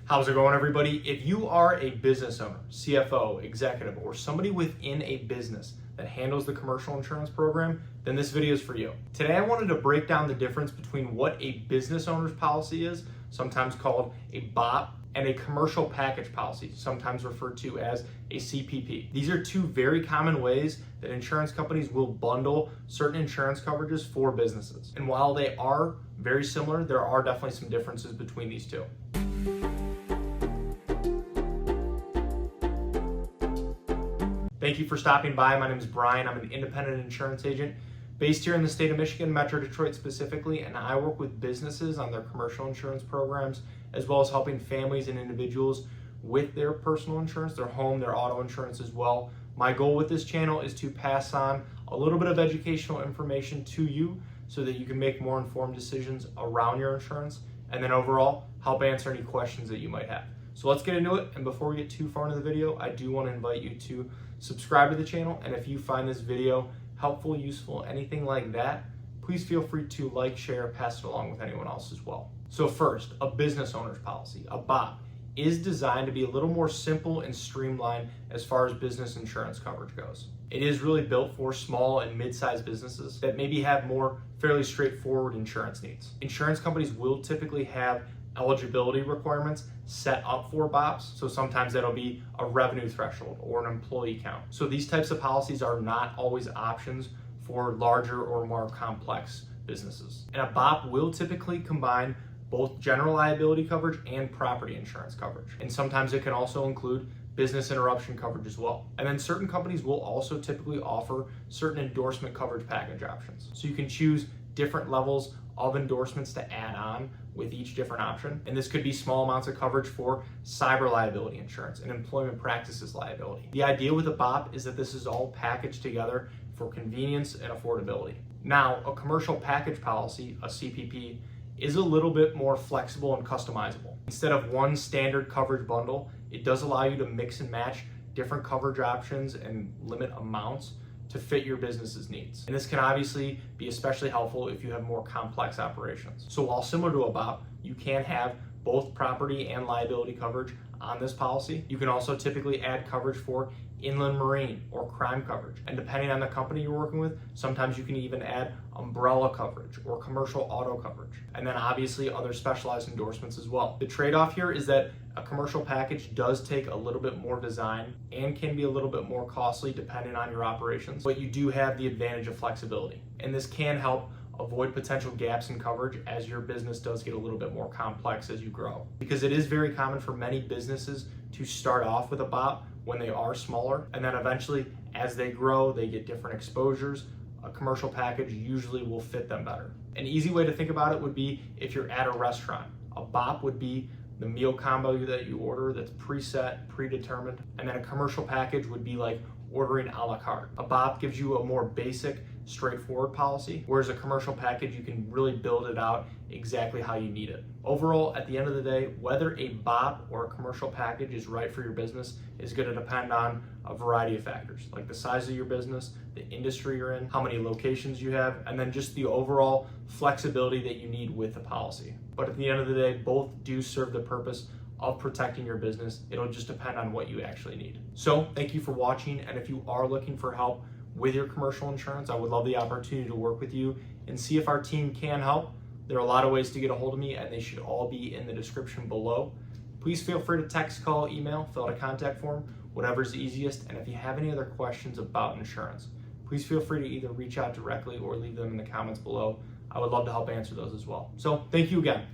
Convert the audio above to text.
How's it going, everybody? If you are a business owner, CFO, executive, or somebody within a business that handles the commercial insurance program, then this video is for you. Today, I wanted to break down the difference between what a business owner's policy is, sometimes called a BOP, and a commercial package policy, sometimes referred to as a CPP. These are two very common ways that insurance companies will bundle certain insurance coverages for businesses. And while they are very similar, there are definitely some differences between these two. Thank you for stopping by. My name is Brian. I'm an independent insurance agent based here in the state of Michigan, Metro Detroit specifically, and I work with businesses on their commercial insurance programs, as well as helping families and individuals with their personal insurance, their home, their auto insurance as well. My goal with this channel is to pass on a little bit of educational information to you so that you can make more informed decisions around your insurance, and then overall help answer any questions that you might have. So let's get into it, and before we get too far into the video, I do want to invite you to subscribe to the channel, and if you find this video helpful, useful, anything like that, please feel free to like, share, pass it along with anyone else as well. So first, a business owner's policy, a BOP, is designed to be a little more simple and streamlined as far as business insurance coverage goes. It is really built for small and mid-sized businesses that maybe have more fairly straightforward insurance needs. Insurance companies will typically have eligibility requirements set up for BOPs. So sometimes that'll be a revenue threshold or an employee count. So these types of policies are not always options for larger or more complex businesses. And a BOP will typically combine both general liability coverage and property insurance coverage. And sometimes it can also include business interruption coverage as well. And then certain companies will also typically offer certain endorsement coverage package options. So you can choose different levels of endorsements to add on with each different option. And this could be small amounts of coverage for cyber liability insurance and employment practices liability. The idea with a BOP is that this is all packaged together for convenience and affordability. Now, a commercial package policy, a CPP, is a little bit more flexible and customizable. Instead of one standard coverage bundle, it does allow you to mix and match different coverage options and limit amounts to fit your business's needs. And this can obviously be especially helpful if you have more complex operations. So while similar to a BOP, you can have both property and liability coverage on this policy. You can also typically add coverage for inland marine or crime coverage. And depending on the company you're working with, sometimes you can even add umbrella coverage or commercial auto coverage. And then obviously other specialized endorsements as well. The trade-off here is that a commercial package does take a little bit more design and can be a little bit more costly depending on your operations, but you do have the advantage of flexibility. And this can help avoid potential gaps in coverage as your business does get a little bit more complex as you grow. Because it is very common for many businesses to start off with a BOP when they are smaller, and then eventually as they grow, they get different exposures. A commercial package usually will fit them better. An easy way to think about it would be if you're at a restaurant. A BOP would be the meal combo that you order that's preset, predetermined, and then a commercial package would be like ordering a la carte. A BOP gives you a more basic, straightforward policy, whereas a commercial package, you can really build it out exactly how you need it. Overall, at the end of the day, whether a BOP or a commercial package is right for your business is going to depend on a variety of factors, like the size of your business, the industry you're in, how many locations you have, and then just the overall flexibility that you need with the policy. But at the end of the day, both do serve the purpose of protecting your business. It'll just depend on what you actually need. So thank you for watching, and if you are looking for help with your commercial insurance, I would love the opportunity to work with you and see if our team can help. There are a lot of ways to get a hold of me, and they should all be in the description below. Please feel free to text, call, email, fill out a contact form, whatever's easiest. And if you have any other questions about insurance, please feel free to either reach out directly or leave them in the comments below. I would love to help answer those as well. So thank you again.